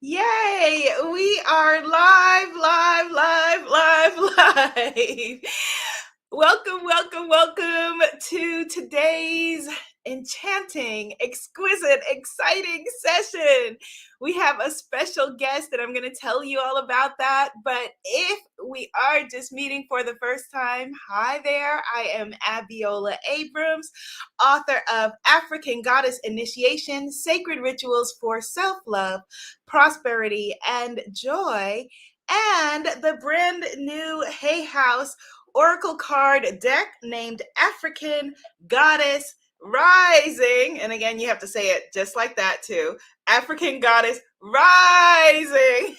Yay! We are live. Welcome to today's enchanting, exquisite, exciting session. We have a special guest that I'm going to tell you all about that. But if we are just meeting for the first time, hi there. I am Abiola Abrams, author of African Goddess Initiation, Sacred Rituals for Self-Love, Prosperity, and Joy, and the brand new Hay House Oracle card deck named African Goddess Rising. And again, you have to say it just like that too. African Goddess Rising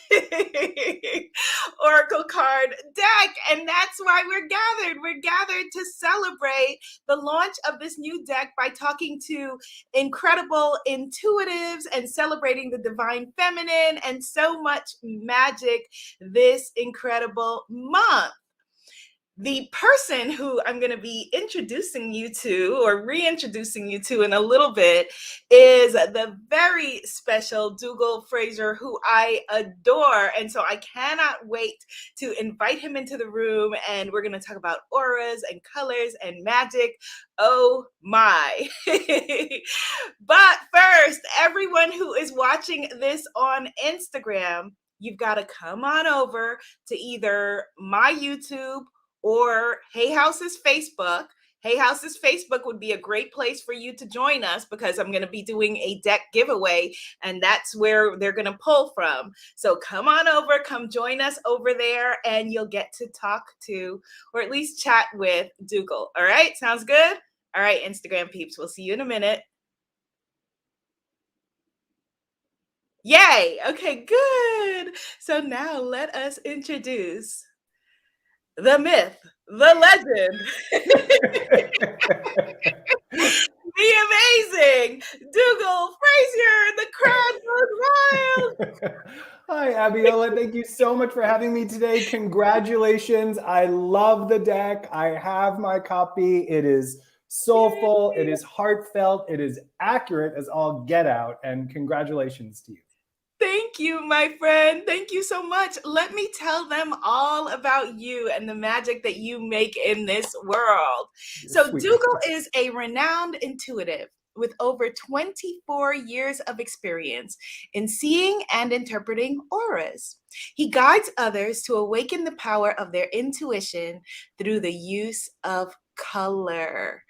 Oracle card deck. And that's why we're gathered. We're gathered to celebrate the launch of this new deck by talking to incredible intuitives and celebrating the divine feminine and so much magic this incredible month. The person who I'm going to be introducing you to or reintroducing you to in a little bit is the very special Dougall Fraser, who I adore. And so I cannot wait to invite him into the room, and we're going to talk about auras and colors and magic. Oh my. But first, everyone who is watching this on Instagram, you've got to come on over to either my YouTube or Hay House's Facebook. Hay House's Facebook would be a great place for you to join us, because I'm going to be doing a deck giveaway, and that's where they're going to pull from. So come on over, come join us over there, and you'll get to talk to, or at least chat with, Dougal. All right, sounds good? All right, Instagram peeps, we'll see you in a minute. Yay! Okay, good. So now let us introduce the myth, the legend, the amazing Dougall Fraser. The crowd goes wild. Hi, Abiola. Thank you so much for having me today. Congratulations. I love the deck. I have my copy. It is soulful. It is heartfelt. It is accurate as all get out. And congratulations to you. Thank you, my friend. Thank you so much. Let me tell them all about you and the magic that you make in this world. So Dougal is a renowned intuitive with over 24 years of experience in seeing and interpreting auras. He guides others to awaken the power of their intuition through the use of color.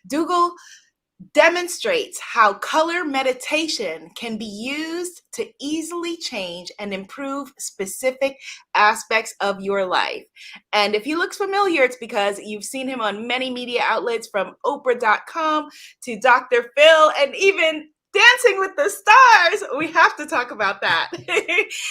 Dougal demonstrates how color meditation can be used to easily change and improve specific aspects of your life. And if he looks familiar, it's because you've seen him on many media outlets, from Oprah.com to Dr. Phil, and even Dancing with the Stars. We have to talk about that.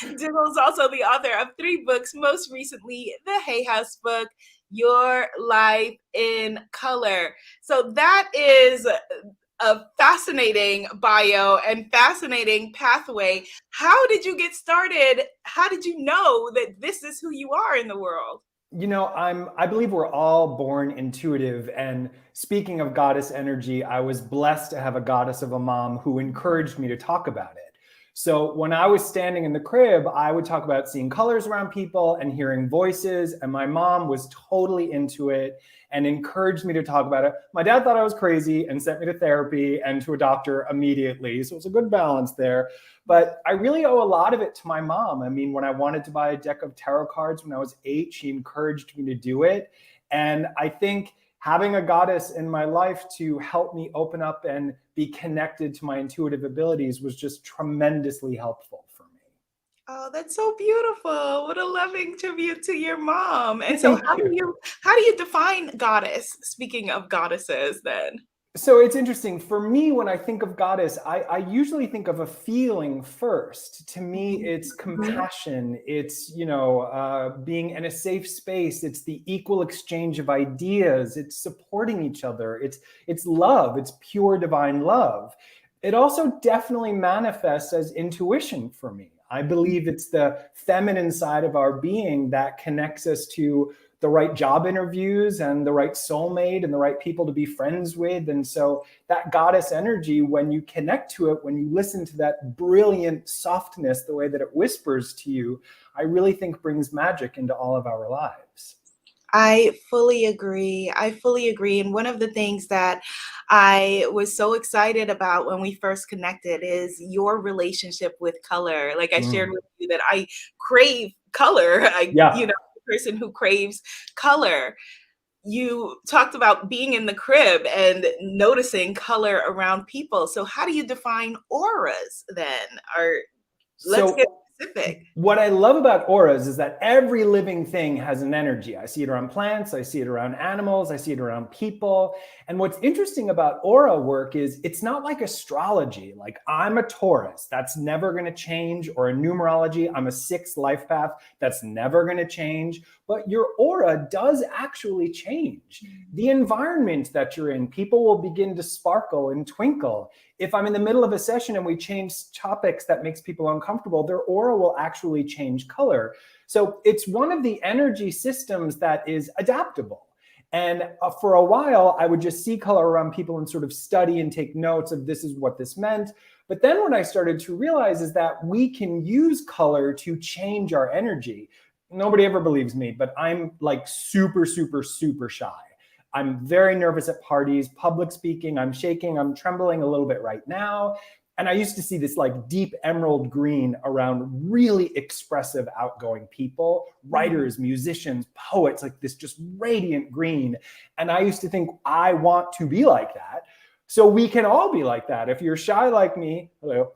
Dougal is also the author of 3 books, most recently the Hay House book, Your Life in Color. So that is a fascinating bio and fascinating pathway. How did you get started? How did you know that this is who you are in the world? You know, I believe we're all born intuitive. And speaking of goddess energy, I was blessed to have a goddess of a mom who encouraged me to talk about it. So when I was standing in the crib, I would talk about seeing colors around people and hearing voices. And my mom was totally into it and encouraged me to talk about it. My dad thought I was crazy and sent me to therapy and to a doctor immediately. So it was a good balance there. But I really owe a lot of it to my mom. I mean, when I wanted to buy a deck of tarot cards when I was 8, she encouraged me to do it. And I think having a goddess in my life to help me open up and be connected to my intuitive abilities was just tremendously helpful for me. Oh, that's so beautiful. What a loving tribute to your mom. And so how do you define goddess? Speaking of goddesses then. So it's interesting. For me, when I think of goddess, I usually think of a feeling first. To me, it's compassion. It's, being in a safe space. It's the equal exchange of ideas. It's supporting each other. It's love. It's pure divine love. It also definitely manifests as intuition for me. I believe it's the feminine side of our being that connects us to the right job interviews and the right soulmate and the right people to be friends with. And so that goddess energy, when you connect to it, when you listen to that brilliant softness, the way that it whispers to you, I really think brings magic into all of our lives. I fully agree. I fully agree. And one of the things that I was so excited about when we first connected is your relationship with color. Like I shared with you that I crave color. Yeah. A person who craves color. You talked about being in the crib and noticing color around people. So how do you define auras then? Or let's get specific. What I love about auras is that every living thing has an energy. I see it around plants, I see it around animals, I see it around people. And what's interesting about aura work is it's not like astrology. Like I'm a Taurus, that's never going to change, or a numerology, I'm a 6th life path, that's never going to change. But your aura does actually change. The environment that you're in, people will begin to sparkle and twinkle. If I'm in the middle of a session and we change topics that makes people uncomfortable, their aura will actually change color. So it's one of the energy systems that is adaptable. And for a while, I would just see color around people and sort of study and take notes of this is what this meant. But then what I started to realize is that we can use color to change our energy. Nobody ever believes me, but I'm like super, super, super shy. I'm very nervous at parties, public speaking, I'm shaking, I'm trembling a little bit right now. And I used to see this like deep emerald green around really expressive, outgoing people, writers, musicians, poets, like this just radiant green. And I used to think, I want to be like that. So we can all be like that. If you're shy like me, hello,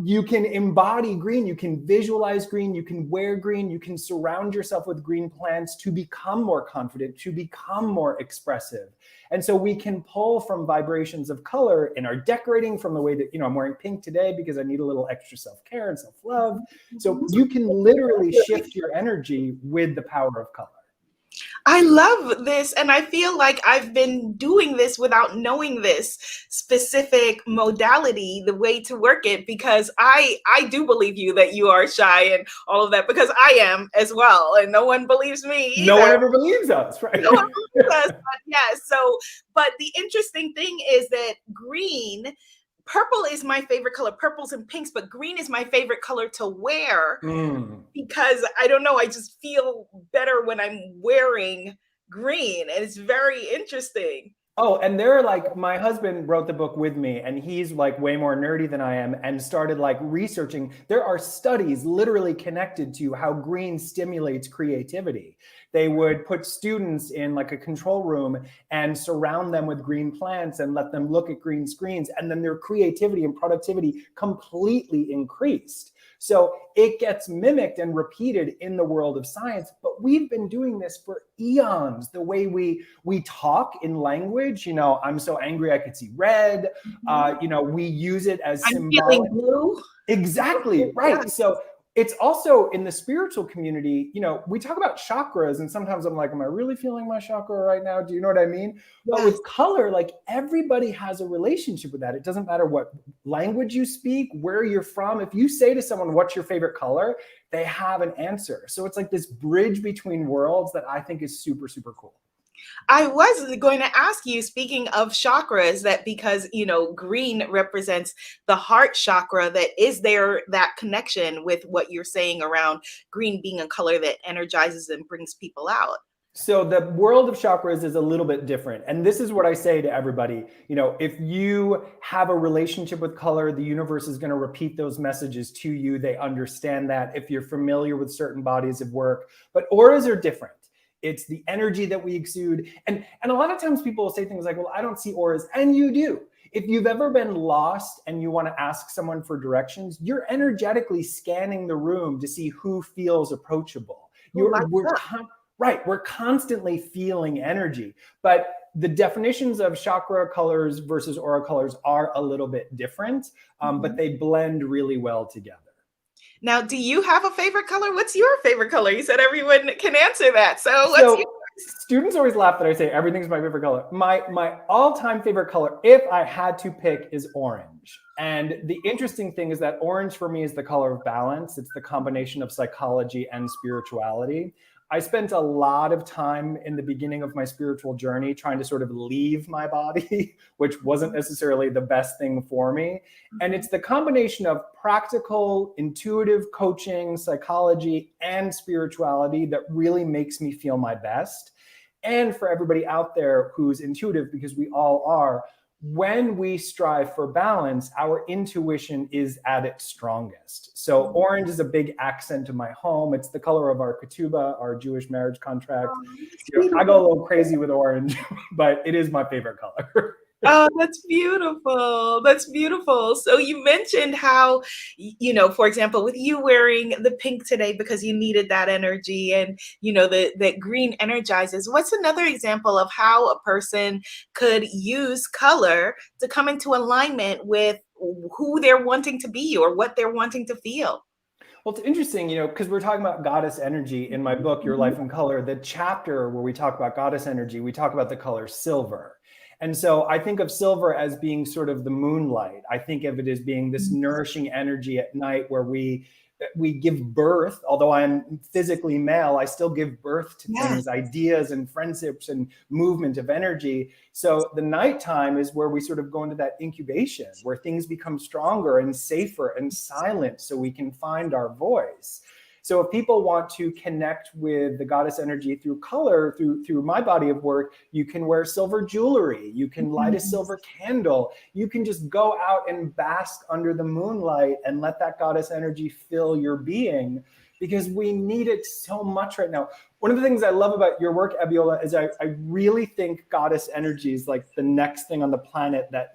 you can embody green, you can visualize green, you can wear green, you can surround yourself with green plants to become more confident, to become more expressive. And so we can pull from vibrations of color in our decorating, from the way that, I'm wearing pink today because I need a little extra self-care and self-love. So you can literally shift your energy with the power of color. I love this. And I feel like I've been doing this without knowing this specific modality, the way to work it, because I do believe you that you are shy and all of that, because I am as well. And no one believes me either. No one ever believes us, right? No one believes us, but yeah. But the interesting thing is that purple is my favorite color, purples and pinks, but green is my favorite color to wear because I don't know, I just feel better when I'm wearing green, and it's very interesting. Oh, and my husband wrote the book with me, and he's like way more nerdy than I am, and started like researching. There are studies literally connected to how green stimulates creativity. They would put students in like a control room and surround them with green plants and let them look at green screens, and then their creativity and productivity completely increased. So it gets mimicked and repeated in the world of science, but we've been doing this for eons. The way we talk in language, I'm so angry I could see red. We use it as symbolic. I'm feeling blue. Exactly, right. So it's also in the spiritual community, we talk about chakras, and sometimes I'm like, am I really feeling my chakra right now? Do you know what I mean? Yes. But with color, like everybody has a relationship with that. It doesn't matter what language you speak, where you're from. If you say to someone, what's your favorite color? They have an answer. So it's like this bridge between worlds that I think is super, super cool. I was going to ask you, speaking of chakras, that because, green represents the heart chakra, that is there that connection with what you're saying around green being a color that energizes and brings people out? So the world of chakras is a little bit different. And this is what I say to everybody. If you have a relationship with color, the universe is going to repeat those messages to you. They understand that if you're familiar with certain bodies of work. But auras are different. It's the energy that we exude. And a lot of times people will say things like, well, I don't see auras. And you do. If you've ever been lost and you want to ask someone for directions, you're energetically scanning the room to see who feels approachable. We're constantly feeling energy. But the definitions of chakra colors versus aura colors are a little bit different, but they blend really well together. Now, do you have a favorite color? What's your favorite color? You said everyone can answer that. So what's yours? Students always laugh that I say everything's my favorite color. My all-time favorite color, if I had to pick, is orange. And the interesting thing is that orange for me is the color of balance. It's the combination of psychology and spirituality. I spent a lot of time in the beginning of my spiritual journey trying to sort of leave my body, which wasn't necessarily the best thing for me. And it's the combination of practical, intuitive coaching, psychology, and spirituality that really makes me feel my best. And for everybody out there who's intuitive, because we all are, when we strive for balance, our intuition is at its strongest. So orange is a big accent in my home. It's the color of our ketubah, our Jewish marriage contract. I go a little crazy with orange, but it is my favorite color. Oh, that's beautiful. That's beautiful. So you mentioned how, for example, with you wearing the pink today because you needed that energy and, that green energizes. What's another example of how a person could use color to come into alignment with who they're wanting to be or what they're wanting to feel? Well, it's interesting, because we're talking about goddess energy in my book, Your Life in Color. The chapter where we talk about goddess energy, we talk about the color silver. And so I think of silver as being sort of the moonlight. I think of it as being this nourishing energy at night where we give birth. Although I'm physically male, I still give birth to things, ideas and friendships and movement of energy. So the nighttime is where we sort of go into that incubation, where things become stronger and safer and silent so we can find our voice. So if people want to connect with the goddess energy through color, through my body of work, you can wear silver jewelry, you can light a silver candle, you can just go out and bask under the moonlight and let that goddess energy fill your being, because we need it so much right now. One of the things I love about your work, Abiola, is I really think goddess energy is like the next thing on the planet that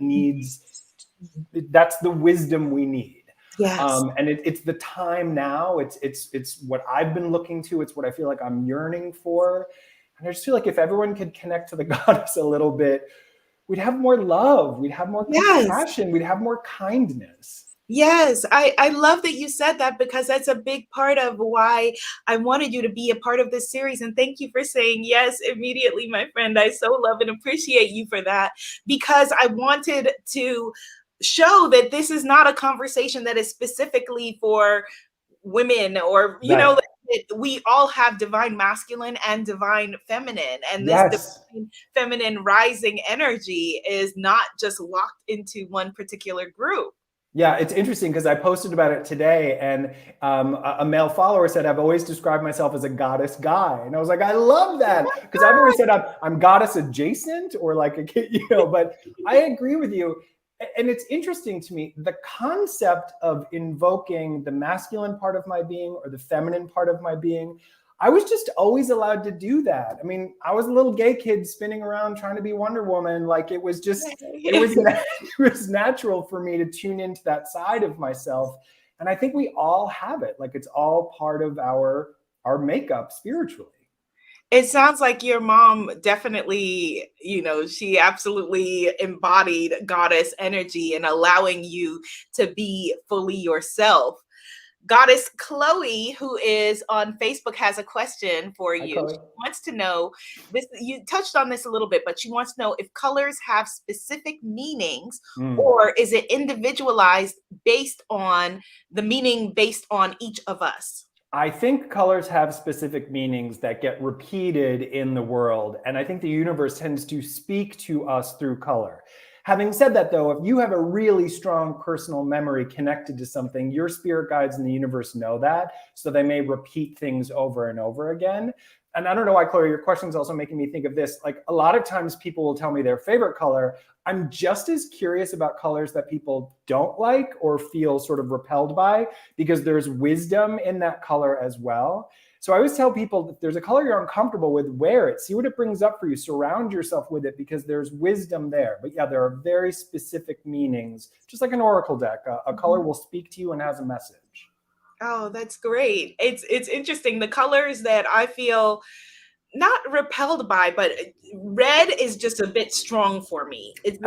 that's the wisdom we need. Yes. And it's the time now. It's what I've been looking to. It's what I feel like I'm yearning for. And I just feel like if everyone could connect to the goddess a little bit, we'd have more love. We'd have more compassion. We'd have more kindness. Yes, I love that you said that, because that's a big part of why I wanted you to be a part of this series. And thank you for saying yes immediately, my friend. I so love and appreciate you for that, because I wanted to show that this is not a conversation that is specifically for women, or that we all have divine masculine and divine feminine, and this divine feminine rising energy is not just locked into one particular group. Yeah, it's interesting because I posted about it today, and a male follower said, I've always described myself as a goddess guy. And I was like, I love that, because I've always said I'm goddess adjacent, or like, but I agree with you. And it's interesting to me, the concept of invoking the masculine part of my being or the feminine part of my being. I was just always allowed to do that. I mean, I was a little gay kid spinning around trying to be Wonder Woman. Like it was natural for me to tune into that side of myself. And I think we all have it. Like it's all part of our makeup spiritually. It sounds like your mom definitely, she absolutely embodied goddess energy and allowing you to be fully yourself. Goddess Chloe, who is on Facebook, has a question for you. She wants to know this. You touched on this a little bit, but she wants to know if colors have specific meanings, or is it individualized based on the meaning based on each of us? I think colors have specific meanings that get repeated in the world. And I think the universe tends to speak to us through color. Having said that, though, if you have a really strong personal memory connected to something, your spirit guides in the universe know that. So they may repeat things over and over again. And I don't know why, Chloe, your question is also making me think of this. Like a lot of times people will tell me their favorite color. I'm just as curious about colors that people don't like or feel sort of repelled by, because there's wisdom in that color as well. So I always tell people that there's a color you're uncomfortable with, wear it, see what it brings up for you, surround yourself with it, because there's wisdom there. But yeah, there are very specific meanings, just like an oracle deck. A color will speak to you and has a message. Oh, that's great. It's interesting. The colors that I feel not repelled by, but red is just a bit strong for me. This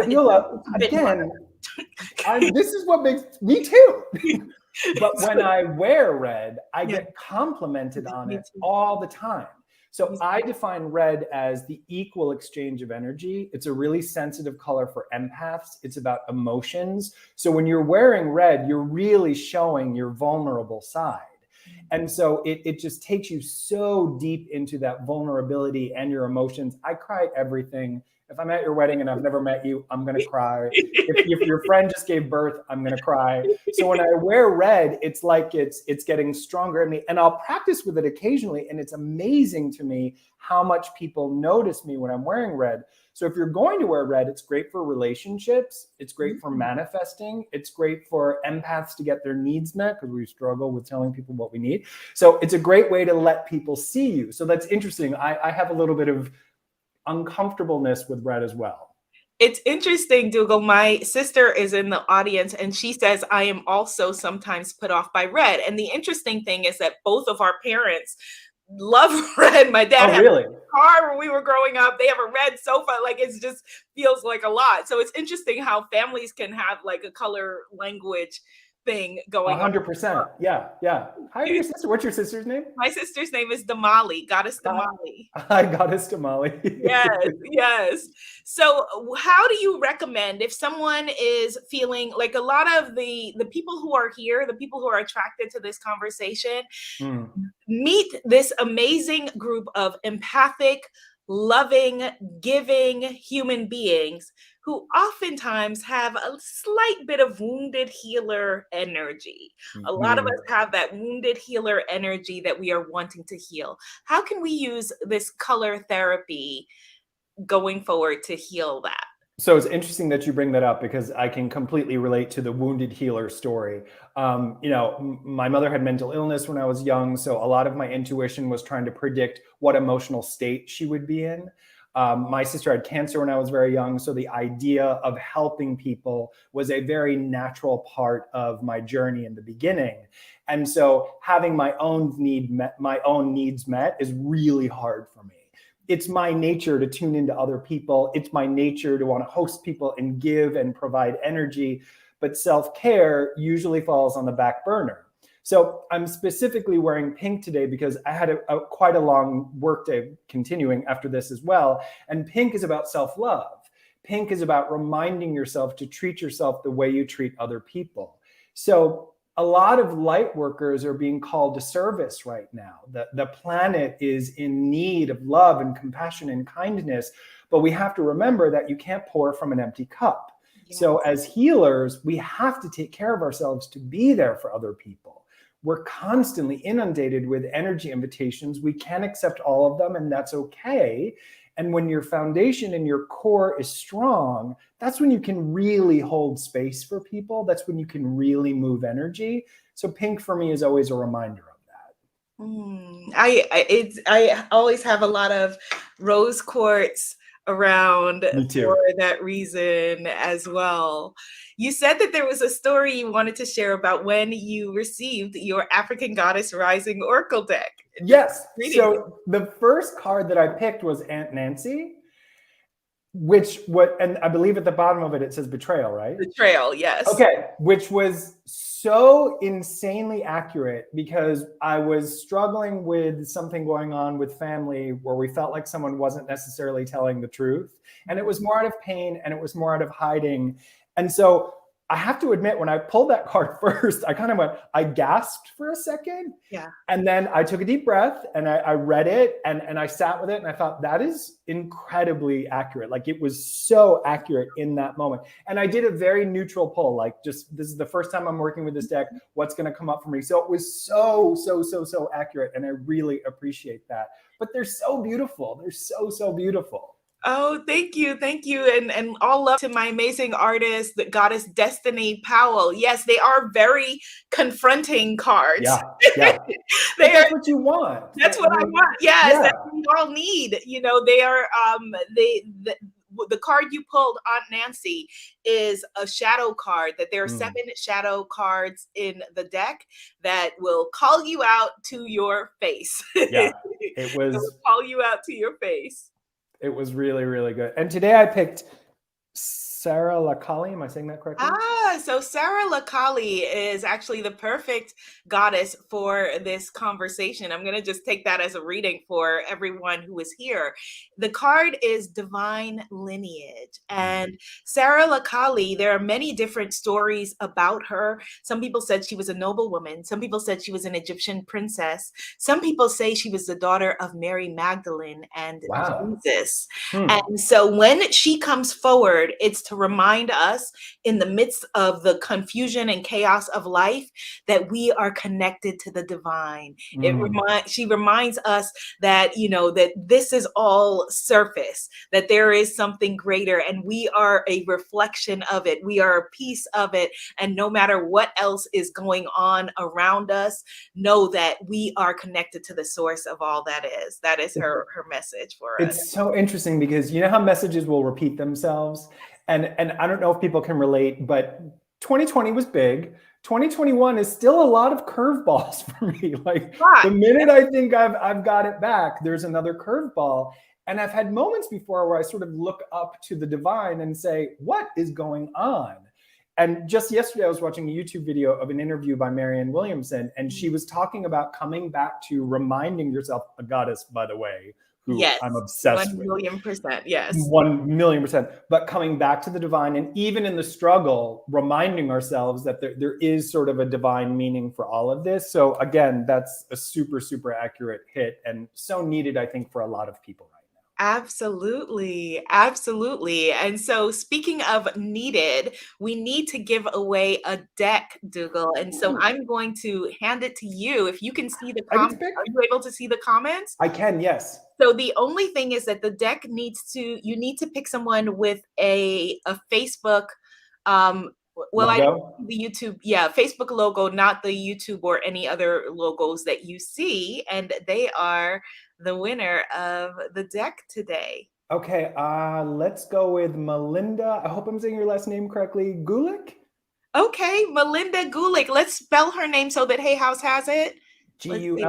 is what makes me too. But when I wear red, I get complimented on it all the time. So I define red as the equal exchange of energy. It's a really sensitive color for empaths. It's about emotions. So when you're wearing red, you're really showing your vulnerable side. And so it just takes you so deep into that vulnerability and your emotions. I cry at everything. If I'm at your wedding and I've never met you, I'm going to cry. If your friend just gave birth, I'm going to cry. So when I wear red, it's like it's getting stronger in me. And I'll practice with it occasionally. And it's amazing to me how much people notice me when I'm wearing red. So if you're going to wear red, it's great for relationships. It's great for manifesting. It's great for empaths to get their needs met, because we struggle with telling people what we need. So it's a great way to let people see you. So that's interesting. I have a little bit of uncomfortableness with red as well. It's interesting, Dougal. My sister is in the audience and she says, I am also sometimes put off by red. And the interesting thing is that both of our parents love red. My dad had a car when we were growing up. They have a red sofa. Like, it just feels like a lot. So it's interesting how families can have like a color language thing going 100%. Yeah. Hi to your sister. What's your sister's name? My sister's name is Damali, Goddess Damali. Hi, Goddess Damali. Yes. So how do you recommend, if someone is feeling like, a lot of the people who are here, the people who are attracted to this conversation, meet this amazing group of empathic, loving, giving human beings who oftentimes have a slight bit of wounded healer energy. A lot of us have that wounded healer energy that we are wanting to heal. How can we use this color therapy going forward to heal that? So it's interesting that you bring that up, because I can completely relate to the wounded healer story. My mother had mental illness when I was young, so a lot of my intuition was trying to predict what emotional state she would be in. My sister had cancer when I was very young, so the idea of helping people was a very natural part of my journey in the beginning. And so having my own needs met is really hard for me. It's my nature to tune into other people. It's my nature to want to host people and give and provide energy. But self-care usually falls on the back burner. So I'm specifically wearing pink today because I had quite a long work day continuing after this as well. And pink is about self-love. Pink is about reminding yourself to treat yourself the way you treat other people. So a lot of light workers are being called to service right now. The planet is in need of love and compassion and kindness, but we have to remember that you can't pour from an empty cup. Yes. So as healers, we have to take care of ourselves to be there for other people. We're constantly inundated with energy invitations. We can't accept all of them, and that's okay. And when your foundation and your core is strong, that's when you can really hold space for people. That's when you can really move energy. So pink for me is always a reminder of that. I always have a lot of rose quartz around for that reason as well. You said that there was a story you wanted to share about when you received your African Goddess Rising Oracle deck. Yes. So the first card that I picked was Aunt Nancy, and I believe at the bottom of it, it says betrayal, right? Betrayal, yes. Okay, which was so insanely accurate, because I was struggling with something going on with family where we felt like someone wasn't necessarily telling the truth. And it was more out of pain, and it was more out of hiding. And so I have to admit, when I pulled that card first, I gasped for a second. Yeah. And then I took a deep breath and I read it and I sat with it, and I thought, that is incredibly accurate. Like, it was so accurate in that moment. And I did a very neutral pull, like, just, this is the first time I'm working with this deck. What's going to come up for me? So it was so accurate. And I really appreciate that. But they're so beautiful. They're so beautiful. Oh, thank you. And all love to my amazing artist, the Goddess Destiny Powell. Yes, they are very confronting cards. Yeah. That's what you want. That's what I want. Yes, that's what we all need. They are, the card you pulled, Aunt Nancy, is a shadow card. That there are 7 shadow cards in the deck that will call you out to your face. Yeah, it was. It will call you out to your face. It was really, really good. And today I picked Sarah Lakali. Am I saying that correctly? So Sarah Lakali is actually the perfect goddess for this conversation. I'm going to just take that as a reading for everyone who is here. The card is Divine Lineage. And Sarah Lakali, there are many different stories about her. Some people said she was a noblewoman. Some people said she was an Egyptian princess. Some people say she was the daughter of Mary Magdalene and Wow. Jesus. And so when she comes forward, it's to remind us in the midst of the confusion and chaos of life that we are connected to the divine. She reminds us that, you know, that this is all surface, that there is something greater and we are a reflection of it. We are a piece of it. And no matter what else is going on around us, know that we are connected to the source of all that is. That is her message for us. It's so interesting because you know how messages will repeat themselves? And I don't know if people can relate, but 2020 was big. 2021 is still a lot of curveballs for me. Like the minute I think I've got it back, there's another curveball. And I've had moments before where I sort of look up to the divine and say, what is going on? And just yesterday, I was watching a YouTube video of an interview by Marianne Williamson, and she was talking about coming back to reminding yourself, a goddess, by the way, who I'm obsessed with. 1,000,000%, yes. 1,000,000%. But coming back to the divine, and even in the struggle, reminding ourselves that there is sort of a divine meaning for all of this. So again, that's a super, super accurate hit and so needed, I think, for a lot of people right now. Absolutely. Absolutely. And so speaking of needed, we need to give away a deck, Dougal. And so I'm going to hand it to you. If you can see the comments, are you able to see the comments? I can, yes. So the only thing is that the deck you need to pick someone with a Facebook, logo? the YouTube, Facebook logo, not the YouTube or any other logos that you see. And they are the winner of the deck today. Okay, let's go with Melinda. I hope I'm saying your last name correctly. Gulick? Okay, Melinda Gulick. Let's spell her name so that Hay House has it. Gulick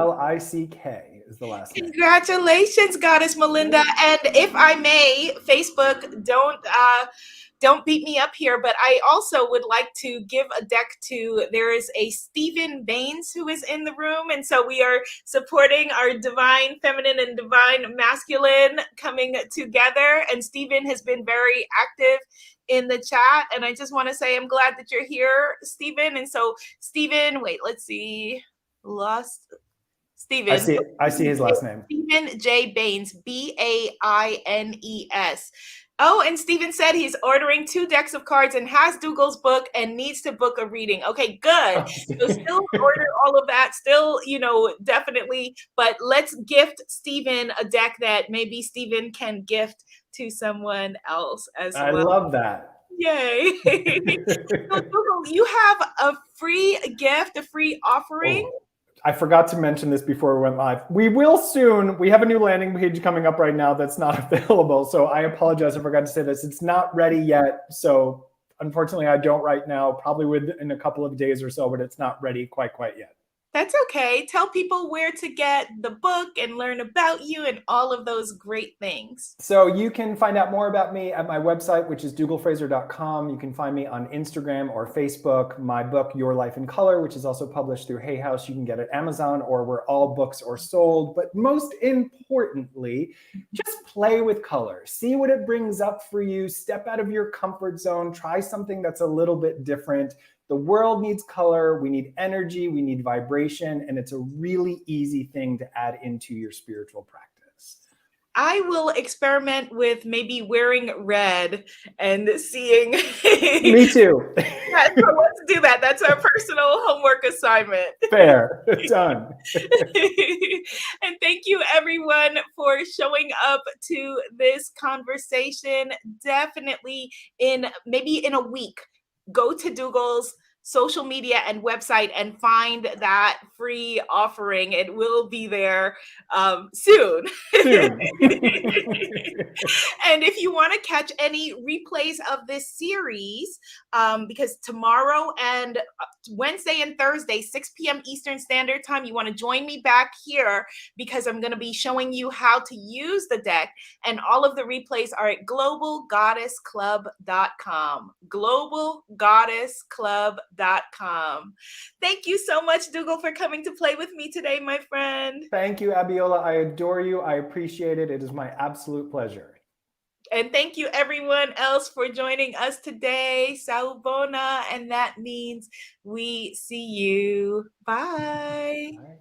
is the last name. Congratulations, Goddess Melinda. And if I may, Facebook, don't beat me up here, but I also would like to give a deck to, there is a Stephen Baines who is in the room. And so we are supporting our divine feminine and divine masculine coming together. And Stephen has been very active in the chat. And I just want to say, I'm glad that you're here, Stephen. And so Stephen, wait, let's see. Stephen. I see his last name. Stephen J. Baines, Baines. Oh, and Stephen said he's ordering 2 decks of cards and has Dougal's book and needs to book a reading. Okay, good. So still order all of that. Still, definitely. But let's gift Stephen a deck that maybe Stephen can gift to someone else as well. I love that. Yay. So Dougal, you have a free gift, a free offering. Oh. I forgot to mention this before we went live. We will soon. We have a new landing page coming up right now that's not available. So I apologize. I forgot to say this. It's not ready yet. So unfortunately, I don't right now, probably within a couple of days or so, but it's not ready quite yet. That's okay. Tell people where to get the book and learn about you and all of those great things. So you can find out more about me at my website, which is DougallFraser.com. You can find me on Instagram or Facebook. My book, Your Life in Color, which is also published through Hay House, you can get at Amazon or where all books are sold. But most importantly, just play with color. See what it brings up for you. Step out of your comfort zone. Try something that's a little bit different. The world needs color, we need energy, we need vibration, and it's a really easy thing to add into your spiritual practice. I will experiment with maybe wearing red and seeing. Me too. Yeah, so let's do that. That's our personal homework assignment. Fair. Done. And thank you, everyone, for showing up to this conversation. Definitely maybe in a week, go to Dougal's social media and website and find that free offering. It will be there soon. And if you want to catch any replays of this series, because tomorrow and Wednesday and Thursday, 6 p.m. Eastern Standard Time. You want to join me back here because I'm going to be showing you how to use the deck. And all of the replays are at globalgoddessclub.com. Globalgoddessclub.com. Thank you so much, Dougal, for coming to play with me today, my friend. Thank you, Abiola. I adore you. I appreciate it. It is my absolute pleasure. And thank you everyone else for joining us today. Sawubona, and that means we see you. Bye. All right.